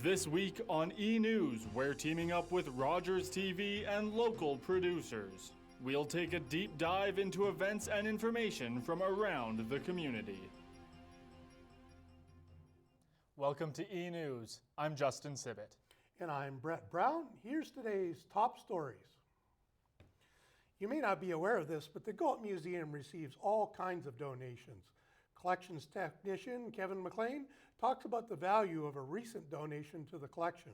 This week on eNEWS, we're teaming up with Rogers TV and local producers. We'll take a deep dive into events and information from around the community. Welcome to eNEWS. I'm Justin Sibbett. And I'm Brett Brown. Here's today's top stories. You may not be aware of this, but the Galt Museum receives all kinds of donations. Collections technician Kevin McLean talks about the value of a recent donation to the collection.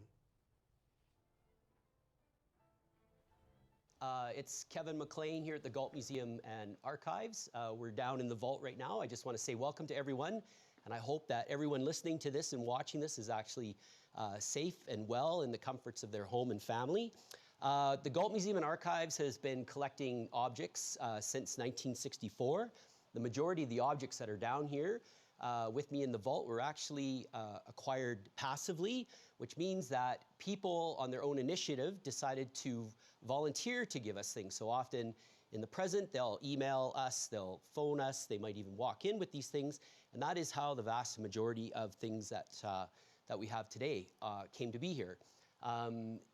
It's Kevin McLean here at the Galt Museum and Archives. We're down in the vault right now. I just want to say welcome to everyone, and I hope that everyone listening to this and watching this is actually safe and well in the comforts of their home and family. The Galt Museum and Archives has been collecting objects since 1964. The majority of the objects that are down here with me in the vault were actually acquired passively, which means that people on their own initiative decided to volunteer to give us things. So often in the present, they'll email us, they'll phone us, they might even walk in with these things. And that is how the vast majority of things that we have today came to be here.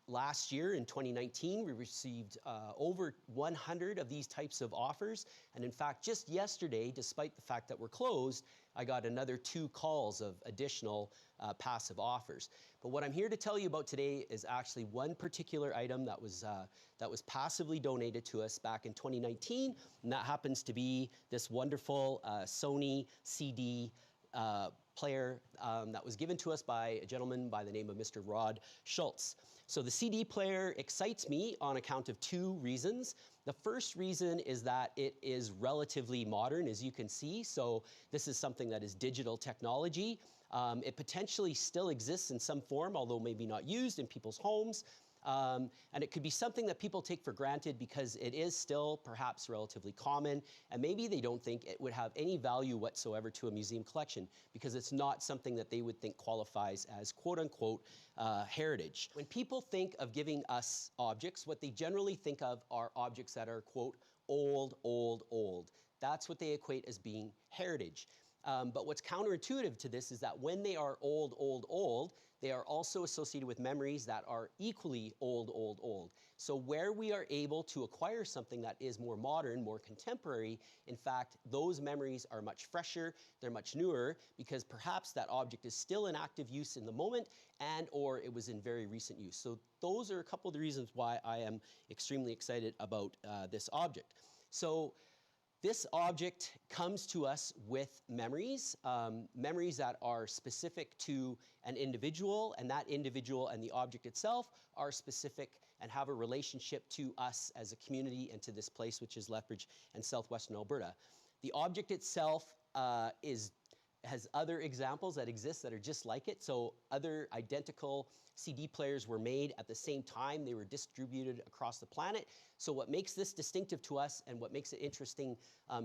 Last year in 2019, we received over 100 of these types of offers. And in fact, just yesterday, despite the fact that we're closed, I got another 2 calls of additional passive offers. But what I'm here to tell you about today is actually one particular item that was passively donated to us back in 2019. And that happens to be this wonderful Sony CD player that was given to us by a gentleman by the name of Mr. Rod Schultz. So the CD player excites me on account of 2 reasons. The first reason is that it is relatively modern, as you can see. So this is something that is digital technology. It potentially still exists in some form, although maybe not used in people's homes. And it could be something that people take for granted because it is still perhaps relatively common, and maybe they don't think it would have any value whatsoever to a museum collection because it's not something that they would think qualifies as quote-unquote heritage. When people think of giving us objects, what they generally think of are objects that are quote old. That's what they equate as being heritage. But what's counterintuitive to this is that when they are old, they are also associated with memories that are equally old. So where we are able to acquire something that is more modern, more contemporary, in fact, those memories are much fresher, they're much newer, because perhaps that object is still in active use in the moment and or it was in very recent use. So those are a couple of the reasons why I am extremely excited about this object. So this object comes to us with memories, memories that are specific to an individual, and that individual and the object itself are specific and have a relationship to us as a community and to this place, which is Lethbridge and southwestern Alberta. The object itself has other examples that exist that are just like it. So other identical CD players were made at the same time. They were distributed across the planet. So what makes this distinctive to us and what makes it interesting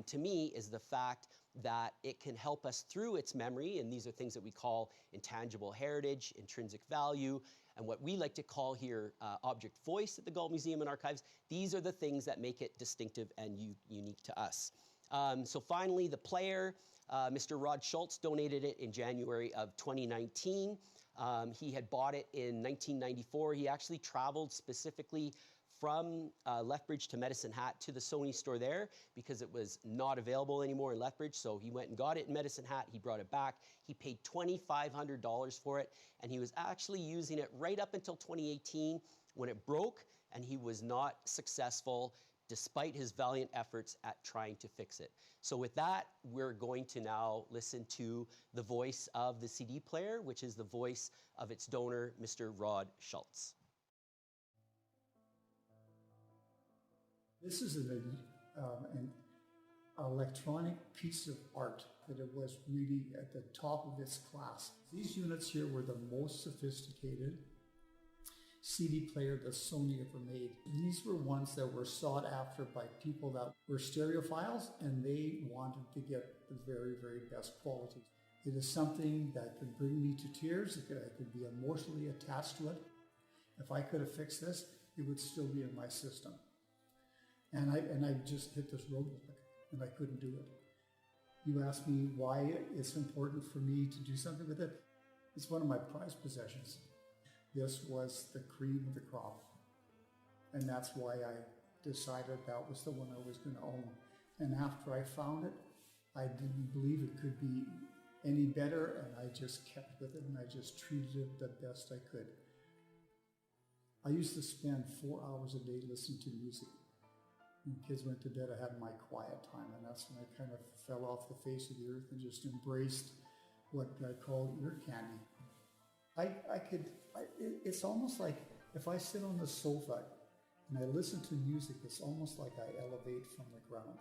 to me is the fact that it can help us through its memory. And these are things that we call intangible heritage, intrinsic value, and what we like to call here object voice at the Galt Museum and Archives. These are the things that make it distinctive and unique to us. So finally, the player, Mr. Rod Schultz, donated it in January of 2019. He had bought it in 1994. He actually traveled specifically from Lethbridge to Medicine Hat to the Sony store there because it was not available anymore in Lethbridge. So he went and got it in Medicine Hat. He brought it back. He paid $2,500 for it, and he was actually using it right up until 2018 when it broke, and he was not successful despite his valiant efforts at trying to fix it. So with that, we're going to now listen to the voice of the CD player, which is the voice of its donor, Mr. Rod Schultz. This is an electronic piece of art that it was really at the top of its class. These units here were the most sophisticated CD player that Sony ever made. These were ones that were sought after by people that were stereophiles, and they wanted to get the very, very best quality. It is something that could bring me to tears. I could be emotionally attached to it. If I could have fixed this, it would still be in my system. And I just hit this roadblock, and I couldn't do it. You asked me why it's important for me to do something with it. It's one of my prized possessions. This was the cream of the crop. And that's why I decided that was the one I was going to own. And after I found it, I didn't believe it could be any better, and I just kept with it, and I just treated it the best I could. I used to spend 4 hours a day listening to music. When kids went to bed, I had my quiet time, and that's when I kind of fell off the face of the earth and just embraced what I call ear candy. It's almost like if I sit on the sofa and I listen to music, it's almost like I elevate from the ground.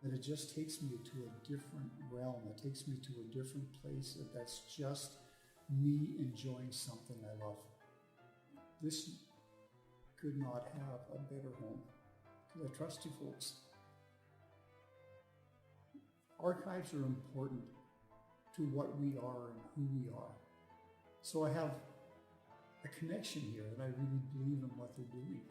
That it just takes me to a different realm. It takes me to a different place. That's just me enjoying something I love. This could not have a better home, because I trust you folks. Archives are important to what we are and who we are. So I have a connection here, and I really believe in what they're doing.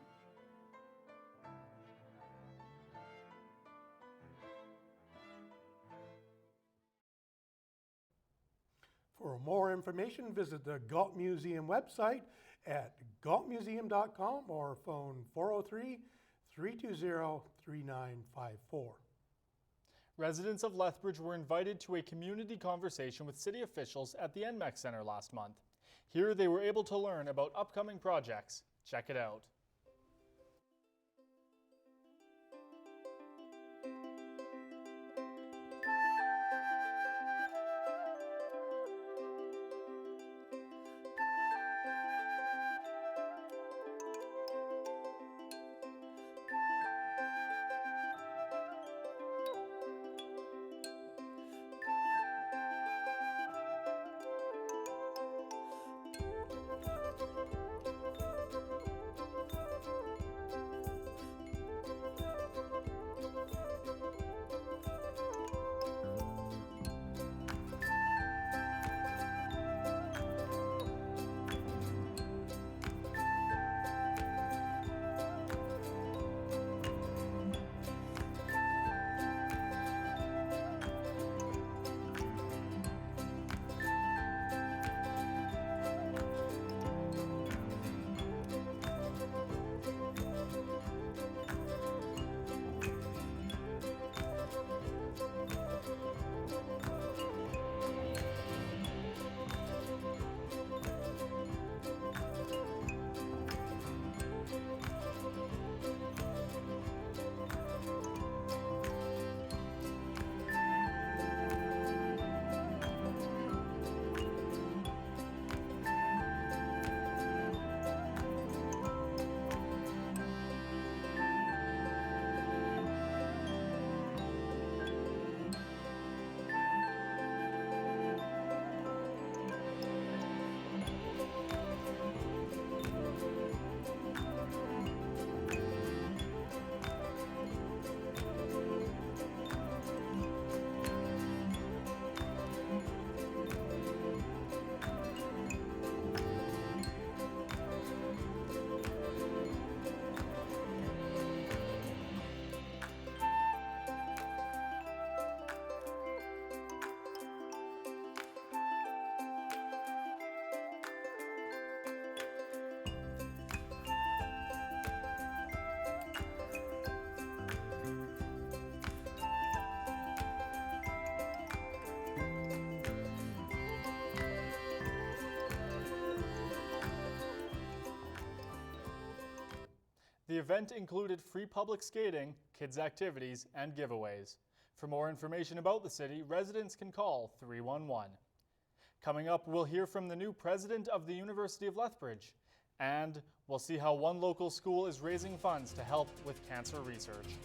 For more information, visit the Galt Museum website at galtmuseum.com or phone 403-320-3954. Residents of Lethbridge were invited to a community conversation with city officials at the eNEWS Center last month. Here they were able to learn about upcoming projects. Check it out. The event included free public skating, kids' activities, and giveaways. For more information about the city, residents can call 311. Coming up, we'll hear from the new president of the University of Lethbridge, and we'll see how one local school is raising funds to help with cancer research.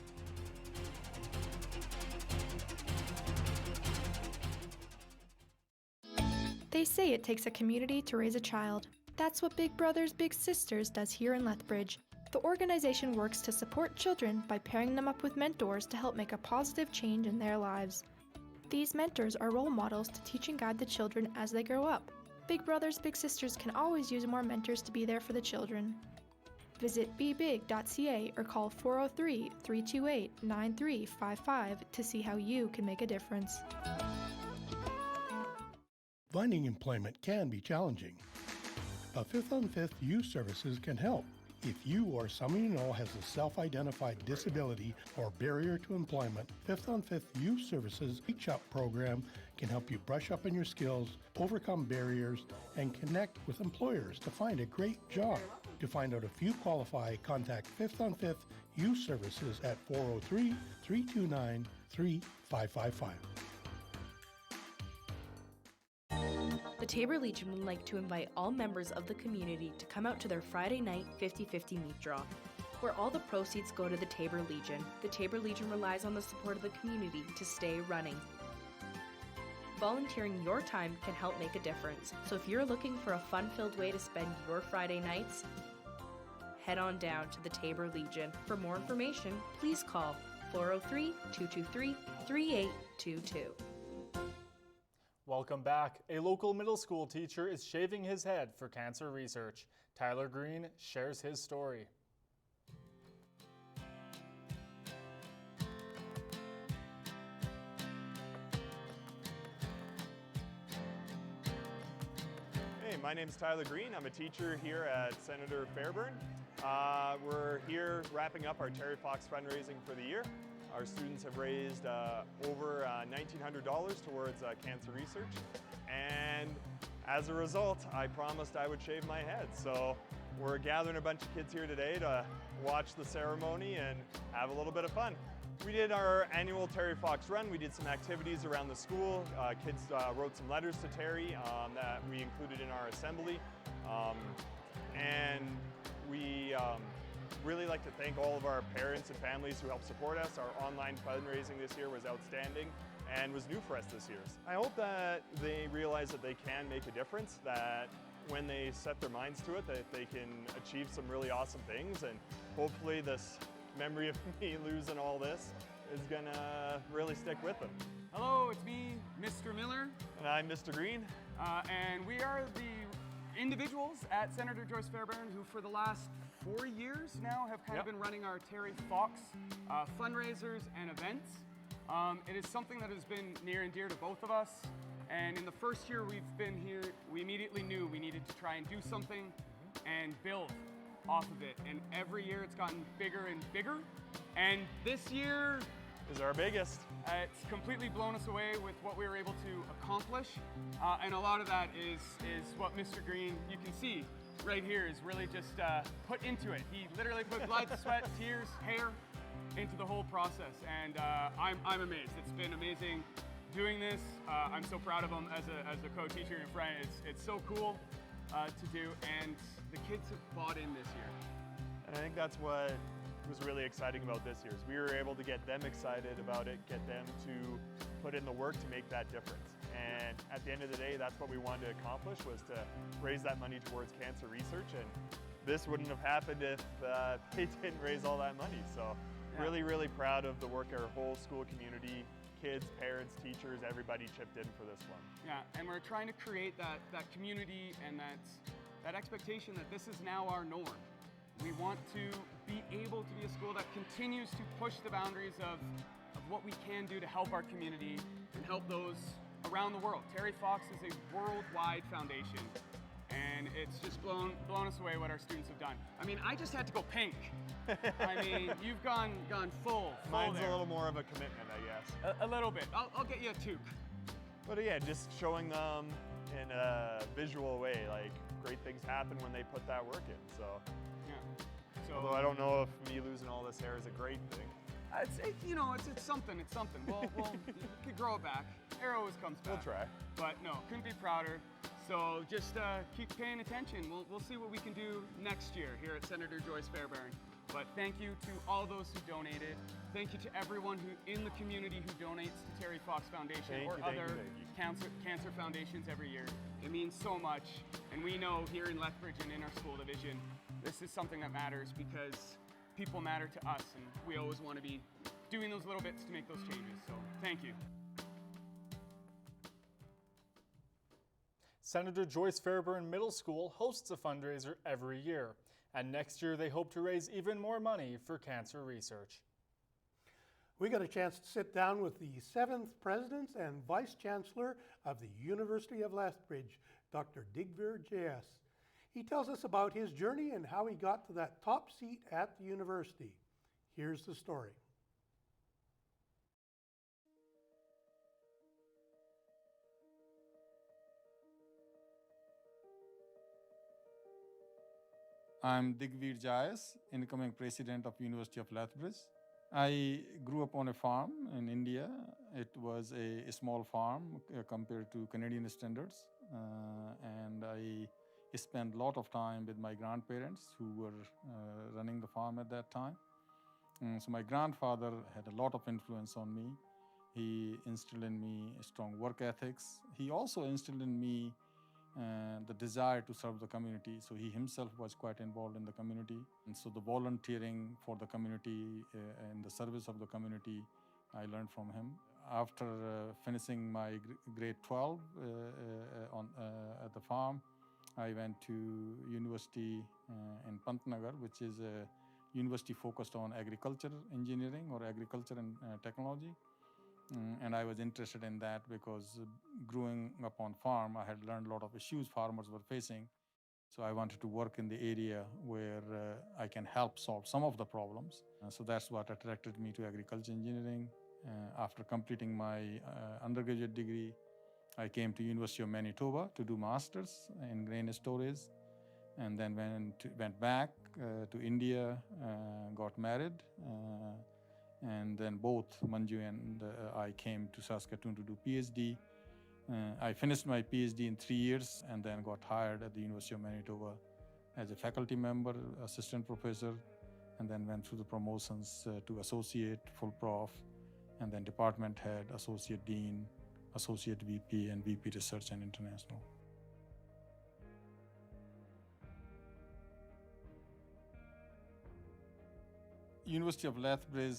They say it takes a community to raise a child. That's what Big Brothers Big Sisters does here in Lethbridge. The organization works to support children by pairing them up with mentors to help make a positive change in their lives. These mentors are role models to teach and guide the children as they grow up. Big Brothers Big Sisters can always use more mentors to be there for the children. Visit bebig.ca or call 403-328-9355 to see how you can make a difference. Finding employment can be challenging. But 5th on 5th Youth Services can help. If you or someone you know has a self-identified disability or barrier to employment, 5th on 5th Youth Services Reach Up program can help you brush up on your skills, overcome barriers, and connect with employers to find a great job. To find out if you qualify, contact 5th on 5th Youth Services at 403-329-3555. The Tabor Legion would like to invite all members of the community to come out to their Friday night 50-50 meat draw, where all the proceeds go to the Tabor Legion. The Tabor Legion relies on the support of the community to stay running. Volunteering your time can help make a difference, so if you're looking for a fun-filled way to spend your Friday nights, head on down to the Tabor Legion. For more information, please call 403-223-3822. Welcome back. A local middle school teacher is shaving his head for cancer research. Tyler Green shares his story. Hey, my name is Tyler Green. I'm a teacher here at Senator Fairburn. We're here wrapping up our Terry Fox fundraising for the year. Our students have raised over $1,900 towards cancer research, and as a result, I promised I would shave my head. So we're gathering a bunch of kids here today to watch the ceremony and have a little bit of fun. We did our annual Terry Fox run. We did some activities around the school. Kids wrote some letters to Terry that we included in our assembly, and we really like to thank all of our parents and families who helped support us. Our online fundraising this year was outstanding and was new for us this year. I hope that they realize that they can make a difference, that when they set their minds to it, that they can achieve some really awesome things, and hopefully this memory of me losing all this is gonna really stick with them. Hello, it's me, Mr. Miller. And I'm Mr. Green. And we are the individuals at Senator Joyce Fairburn who for the last 4 years now have kind of been running our Terry Fox fundraisers and events. It is something that has been near and dear to both of us. And in the first year we've been here, we immediately knew we needed to try and do something and build off of it. And every year it's gotten bigger and bigger. And this year is our biggest. It's completely blown us away with what we were able to accomplish. And a lot of that is what Mr. Green, you can see right here, is really just put into it. He literally put blood, sweat, tears, hair into the whole process. And I'm amazed. It's been amazing doing this. I'm so proud of him as a co-teacher and friend. It's so cool to do, and the kids have bought in this year. And I think that's what was really exciting about this year, is we were able to get them excited about it, get them to put in the work to make that difference. And at the end of the day, that's what we wanted to accomplish, was to raise that money towards cancer research. And this wouldn't have happened if they didn't raise all that money. So really, really proud of the work our whole school community, kids, parents, teachers, everybody chipped in for this one. Yeah, and we're trying to create that community and that expectation that this is now our norm. We want to be able to be a school that continues to push the boundaries of what we can do to help our community and help those around the world. Terry Fox is a worldwide foundation, and it's just blown us away what our students have done. I mean, I just had to go pink. I mean, you've gone full Mine's there. a little more of a commitment, I guess. A little bit. I'll get you a toque. But yeah, just showing them in a visual way, like great things happen when they put that work in. So, So, although I don't know if me losing all this hair is a great thing. It's something. It's something. We'll you could grow it back. Hair always comes back. We'll try. But no, couldn't be prouder. So just keep paying attention. We'll see what we can do next year here at Senator Joyce Fairburn. But thank you to all those who donated. Thank you to everyone who in the community who donates to Terry Fox Foundation or other cancer foundations every year. It means so much. And we know here in Lethbridge and in our school division, this is something that matters because people matter to us, and we always want to be doing those little bits to make those changes. So thank you. Senator Joyce Fairburn Middle School hosts a fundraiser every year, and next year they hope to raise even more money for cancer research. We got a chance to sit down with the 7th President and Vice Chancellor of the University of Lethbridge, Dr. Digvir J.S. He tells us about his journey and how he got to that top seat at the university. Here's the story. I'm Digveer Jayas, incoming president of University of Lethbridge. I grew up on a farm in India. It was a small farm compared to Canadian standards. And I spent a lot of time with my grandparents who were running the farm at that time. So my grandfather had a lot of influence on me. He instilled in me strong work ethics. He also instilled in me the desire to serve the community. So he himself was quite involved in the community. And so the volunteering for the community and the service of the community, I learned from him. After finishing my grade 12 at the farm, I went to university in Pantnagar, which is a university focused on agriculture engineering or agriculture and technology. And I was interested in that because growing up on farm, I had learned a lot of issues farmers were facing. So I wanted to work in the area where I can help solve some of the problems. So that's what attracted me to agriculture engineering. After completing my undergraduate degree, I came to University of Manitoba to do masters in grain storage, and then went back to India, got married. And then both Manju and I came to Saskatoon to do PhD. I finished my PhD in 3 years and then got hired at the University of Manitoba as a faculty member, assistant professor, and then went through the promotions to associate, full prof, and then department head, associate dean, associate VP, and VP research and international. University of Lethbridge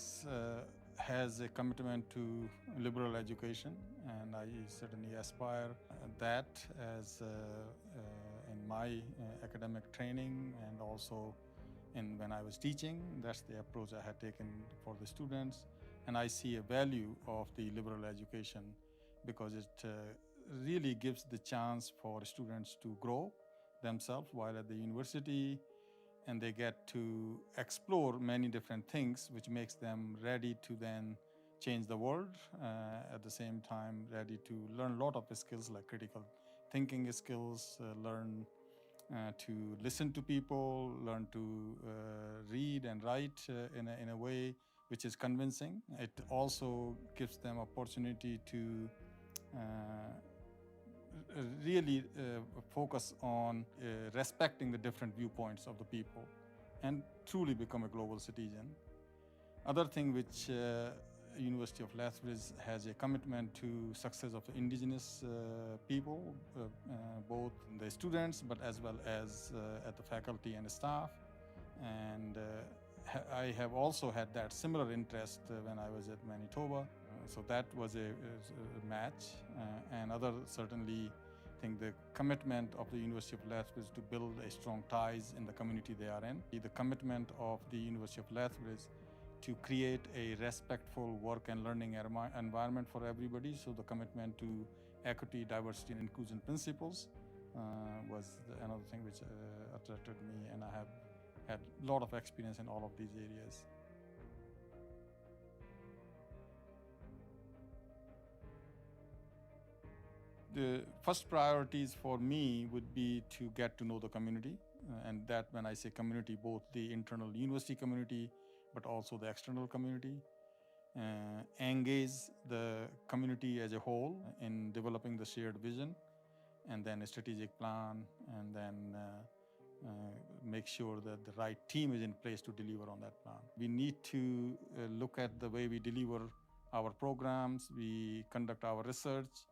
has a commitment to liberal education, and I certainly aspire that as in my academic training and also when I was teaching. That's the approach I had taken for the students, and I see a value of the liberal education because it really gives the chance for students to grow themselves while at the university, and they get to explore many different things, which makes them ready to then change the world. At the same time, ready to learn a lot of skills like critical thinking skills, learn to listen to people, learn to read and write in a way which is convincing. It also gives them opportunity to really focus on respecting the different viewpoints of the people and truly become a global citizen. Other thing which University of Lethbridge has a commitment to success of indigenous people, both the students but as well as at the faculty and staff. And I have also had that similar interest when I was at Manitoba. So that was a match. And other certainly think the commitment of the University of Lethbridge to build a strong ties in the community they are in. The commitment of the University of Lethbridge to create a respectful work and learning environment for everybody. So the commitment to equity, diversity, and inclusion principles was another thing which attracted me, and I have had a lot of experience in all of these areas. The first priorities for me would be to get to know the community, and that when I say community, both the internal university community, but also the external community. Engage the community as a whole in developing the shared vision, and then a strategic plan, and then make sure that the right team is in place to deliver on that plan. We need to look at the way we deliver our programs, we conduct our research,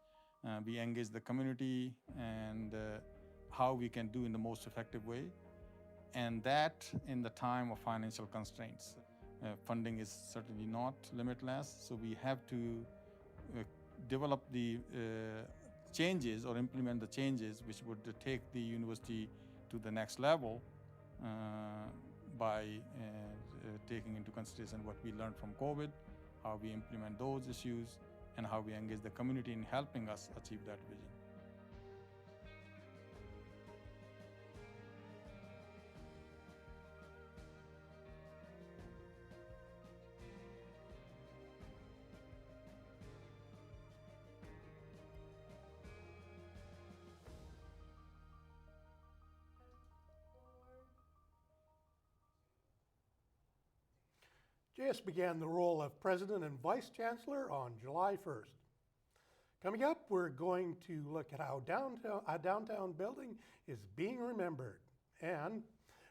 we engage the community, and how we can do in the most effective way. And that in the time of financial constraints. Funding is certainly not limitless, so we have to develop the changes or implement the changes which would take the university to the next level by taking into consideration what we learned from COVID, how we implement those issues, and how we engage the community in helping us achieve that vision. JS began the role of President and Vice Chancellor on July 1st. Coming up, we're going to look at how a downtown building is being remembered. And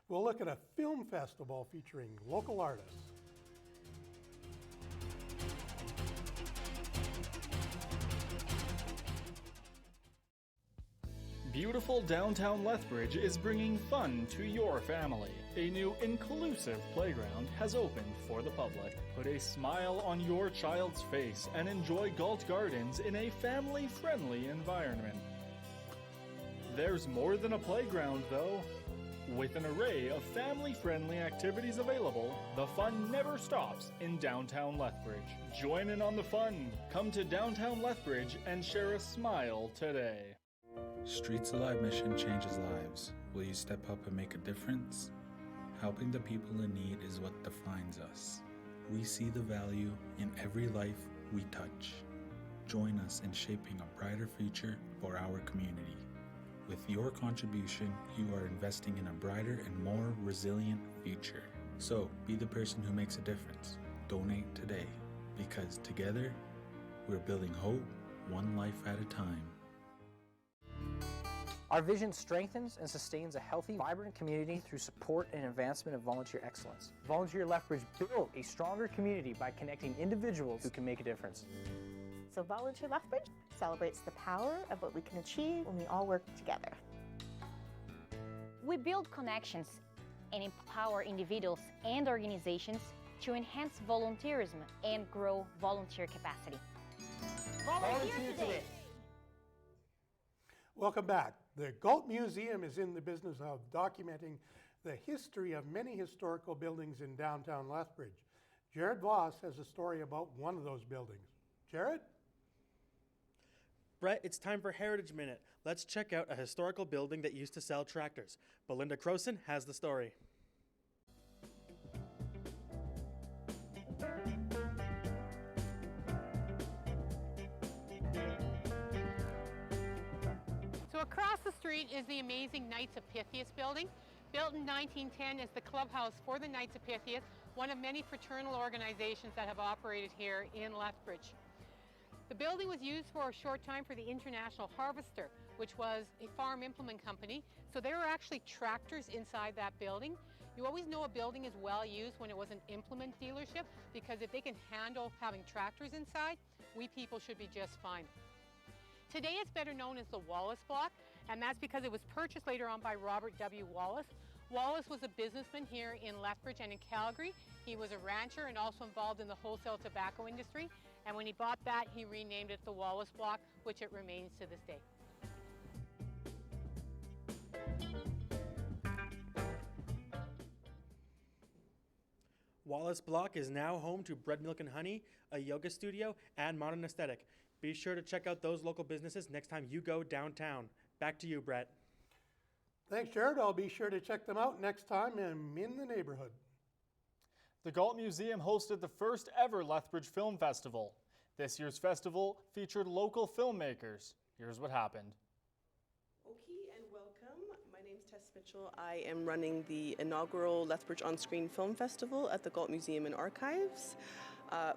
we'll look at a film festival featuring local artists. Beautiful downtown Lethbridge is bringing fun to your family. A new inclusive playground has opened for the public. Put a smile on your child's face and enjoy Galt Gardens in a family-friendly environment. There's more than a playground, though. With an array of family-friendly activities available, the fun never stops in downtown Lethbridge. Join in on the fun. Come to downtown Lethbridge and share a smile today. Streets Alive mission changes lives. Will you step up and make a difference? Helping the people in need is what defines us. We see the value in every life we touch. Join us in shaping a brighter future for our community. With your contribution, you are investing in a brighter and more resilient future. So, be the person who makes a difference. Donate today, because together, we're building hope, one life at a time. Our vision strengthens and sustains a healthy, vibrant community through support and advancement of volunteer excellence. Volunteer Lethbridge built a stronger community by connecting individuals who can make a difference. So Volunteer Lethbridge celebrates the power of what we can achieve when we all work together. We build connections and empower individuals and organizations to enhance volunteerism and grow volunteer capacity. Volunteer today! Welcome back. The Galt Museum is in the business of documenting the history of many historical buildings in downtown Lethbridge. Jared Voss has a story about one of those buildings. Jared? Brett, it's time for Heritage Minute. Let's check out a historical building that used to sell tractors. Belinda Croson has the story. Across the street is the amazing Knights of Pythias building. Built in 1910 as the clubhouse for the Knights of Pythias, one of many fraternal organizations that have operated here in Lethbridge. The building was used for a short time for the International Harvester, which was a farm implement company. So there were actually tractors inside that building. You always know a building is well used when it was an implement dealership, because if they can handle having tractors inside, we people should be just fine. Today it's better known as the Wallace Block, and that's because it was purchased later on by Robert W. Wallace. Wallace was a businessman here in Lethbridge and in Calgary. He was a rancher and also involved in the wholesale tobacco industry, and when he bought that, he renamed it the Wallace Block, which it remains to this day. Wallace Block is now home to Bread, Milk and Honey, a yoga studio, and Modern Aesthetic. Be sure to check out those local businesses next time you go downtown. Back to you, Brett. Thanks, Jared. I'll be sure to check them out next time I'm in the neighborhood. The Galt Museum hosted the first ever Lethbridge Film Festival. This year's festival featured local filmmakers. Here's what happened. Okay, and welcome. My name's Tess Mitchell. I am running the inaugural Lethbridge On-Screen Film Festival at the Galt Museum and Archives.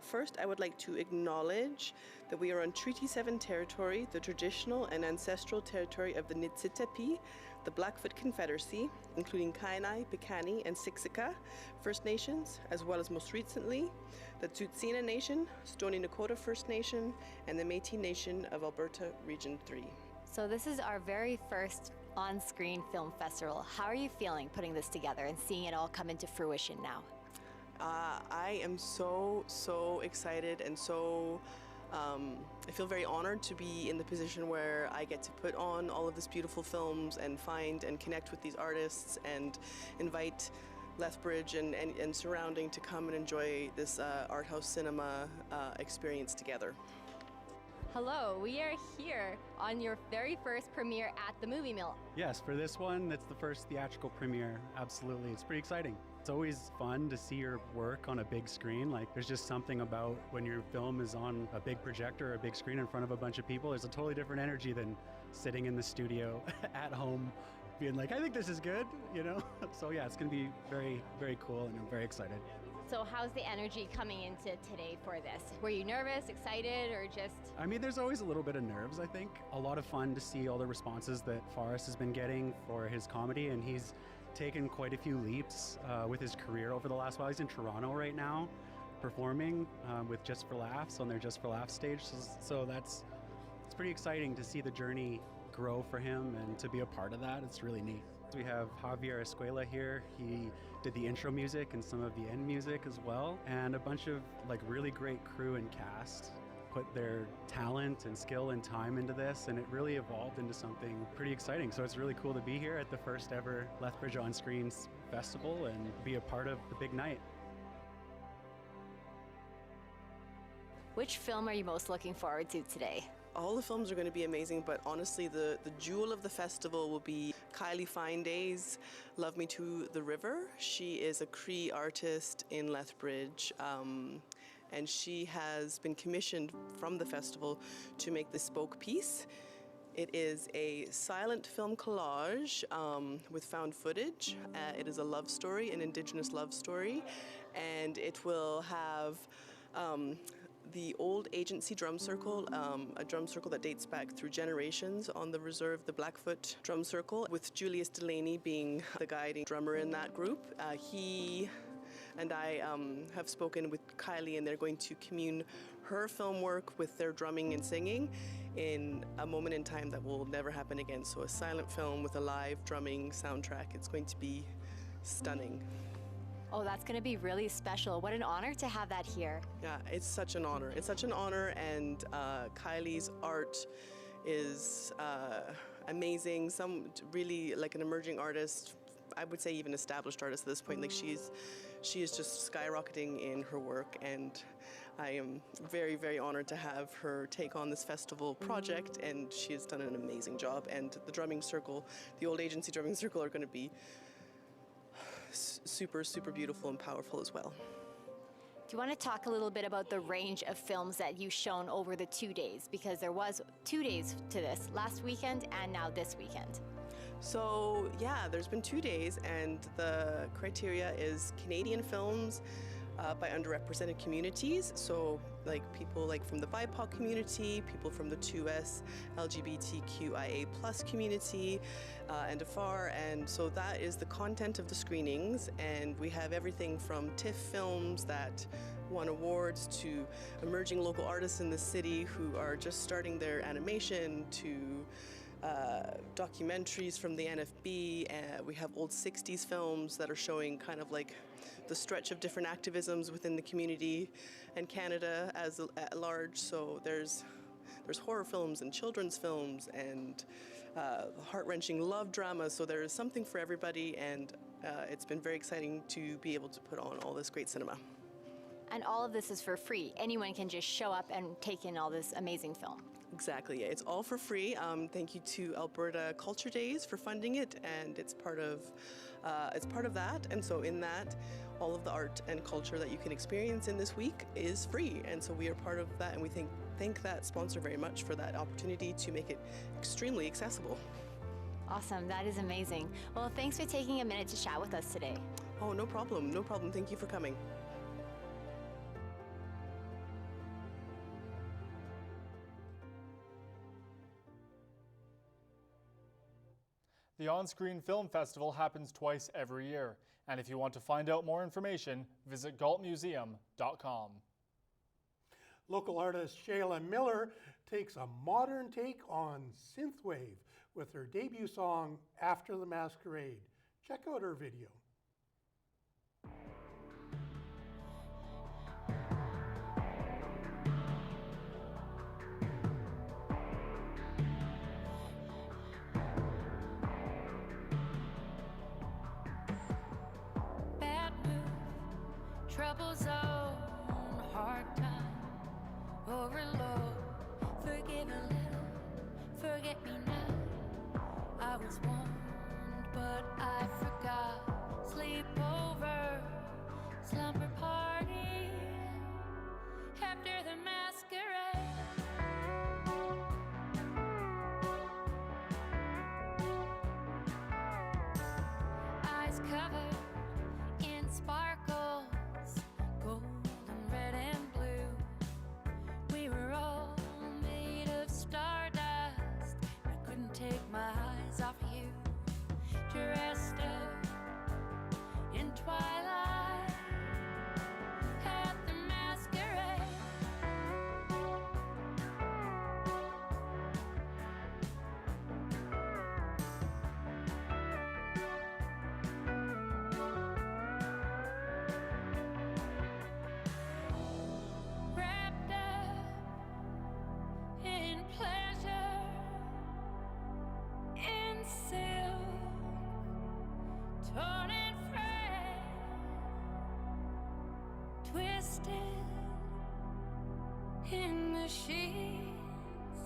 First, I would like to acknowledge that we are on Treaty 7 territory, the traditional and ancestral territory of the Niitsitapi, the Blackfoot Confederacy, including Kainai, Piikani, and Siksika First Nations, as well as most recently, the Tsuut'ina Nation, Stoney Nakoda First Nation, and the Métis Nation of Alberta Region 3. So this is our very first on-screen film festival. How are you feeling putting this together and seeing it all come into fruition now? I am so excited and I feel very honored to be in the position where I get to put on all of these beautiful films and find and connect with these artists and invite Lethbridge and surrounding to come and enjoy this art house cinema experience together. Hello, we are here on your very first premiere at the Movie Mill. Yes, for this one, it's the first theatrical premiere. Absolutely, it's pretty exciting. It's always fun to see your work on a big screen. Like, there's just something about when your film is on a big projector or a big screen in front of a bunch of people. There's a totally different energy than sitting in the studio at home being like, I think this is good, you know? So yeah, it's gonna be very, very cool and I'm very excited. So how's the energy coming into today for this? Were you nervous, excited, or just? I mean, there's always a little bit of nerves, I think. A lot of fun to see all the responses that Forrest has been getting for his comedy, and he's taken quite a few leaps with his career over the last while. He's in Toronto right now performing with Just for Laughs on their Just for Laughs stage. So it's pretty exciting to see the journey grow for him and to be a part of that. It's really neat. We have Javier Escuela here. He did the intro music and some of the end music as well, and a bunch of like really great crew and cast put their talent and skill and time into this, and it really evolved into something pretty exciting. So it's really cool to be here at the first ever Lethbridge On Screens Festival and be a part of the big night. Which film are you most looking forward to today? All the films are going to be amazing, but honestly the jewel of the festival will be Kylie Finday's Love Me to the River. She is a Cree artist in Lethbridge, and she has been commissioned from the festival to make this spoke piece. It is a silent film collage with found footage. It is a love story, an Indigenous love story, and it will have the old agency drum circle, a drum circle that dates back through generations on the reserve, the Blackfoot drum circle, with Julius Delaney being the guiding drummer in that group. He and I have spoken with Kylie, and they're going to commune her film work with their drumming and singing in a moment in time that will never happen again. So a silent film with a live drumming soundtrack. It's going to be stunning. Oh, that's going to be really special. What an honor to have that here. Yeah, it's such an honor. It's such an honor, and Kylie's art is amazing. Some really like an emerging artist, I would say even established artist at this point. Like she is just skyrocketing in her work, and I am very, very honored to have her take on this festival project, and she has done an amazing job. And the drumming circle, the old agency drumming circle, are going to be super, super beautiful and powerful as well. Do you want to talk a little bit about the range of films that you've shown over the 2 days? Because there was 2 days to this, last weekend and now this weekend. So yeah, there's been 2 days, and the criteria is Canadian films by underrepresented communities. So like people like from the BIPOC community, people from the 2S LGBTQIA+ community, and afar. And so that is the content of the screenings, and we have everything from TIFF films that won awards to emerging local artists in the city who are just starting their animation to documentaries from the NFB. We have old 60s films that are showing kind of like the stretch of different activisms within the community and Canada at large. So there's horror films and children's films and heart-wrenching love dramas. So there is something for everybody, and it's been very exciting to be able to put on all this great cinema. And all of this is for free. Anyone can just show up and take in all this amazing film. Exactly, yeah, it's all for free. Thank you to Alberta Culture Days for funding it, and it's part of that. And so in that, all of the art and culture that you can experience in this week is free. And so we are part of that, and we thank that sponsor very much for that opportunity to make it extremely accessible. Awesome, that is amazing. Well, thanks for taking a minute to chat with us today. Oh, no problem, no problem. Thank you for coming. The On-Screen Film Festival happens twice every year, and if you want to find out more information, visit galtmuseum.com. Local artist Shayla Miller takes a modern take on synthwave with her debut song, After the Masquerade. Check out her video. Trouble zone, hard time, overload, forgive a little, forget me now. I was warned, but I forgot. Sleepover, slumber party, after the masquerade. Eyes covered in sparkles, take my eyes off you. Dressed up in twilight at the masquerade. Wrapped up in pleasure, in silk, torn and frayed, twisted in the sheets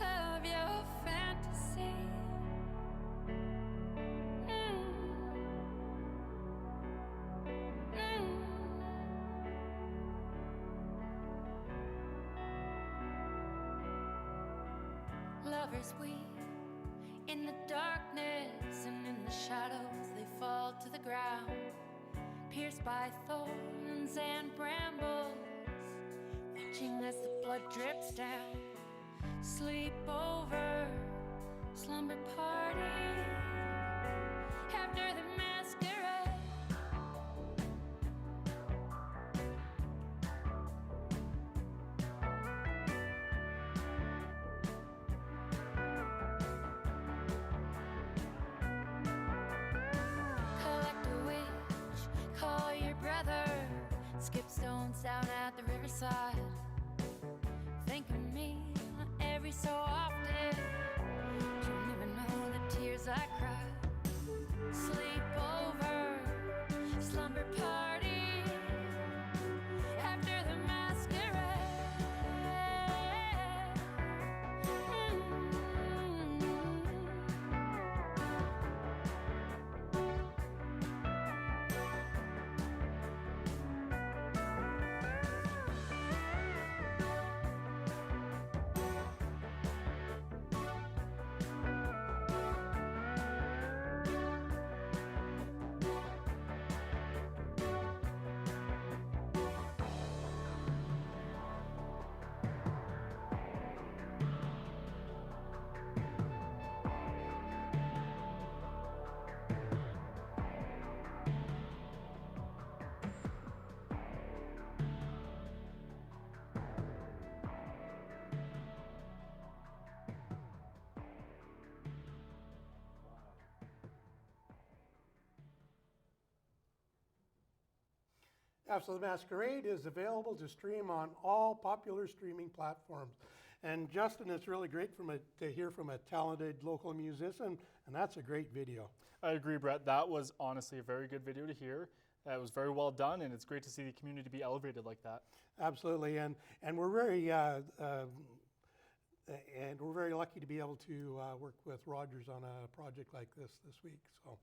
of your fantasy. Lovers weep in the darkness, and in the shadows they fall to the ground, pierced by thorns and brambles, watching as the blood drips down. Sleep over, slumber party after the masquerade. Collect a witch, call your brother, skip stones down at the riverside. Think of me every so often, don't even know the tears I cry. Sleep over, slumber party after the masquerade. So the Masquerade is available to stream on all popular streaming platforms. And Justin, it's really great to hear from a talented local musician, and that's a great video. I agree, Brett. That was honestly a very good video to hear. It was very well done, and it's great to see the community be elevated like that. Absolutely, and we're very lucky to be able to work with Rogers on a project like this week. So,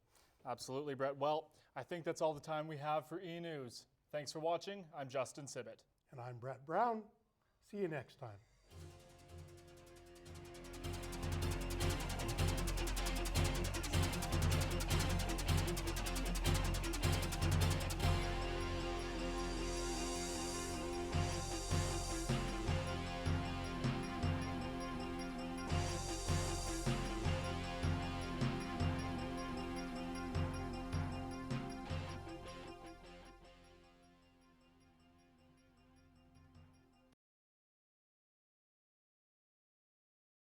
absolutely, Brett. Well, I think that's all the time we have for eNEWS. Thanks for watching. I'm Justin Sibbett. And I'm Brett Brown. See you next time.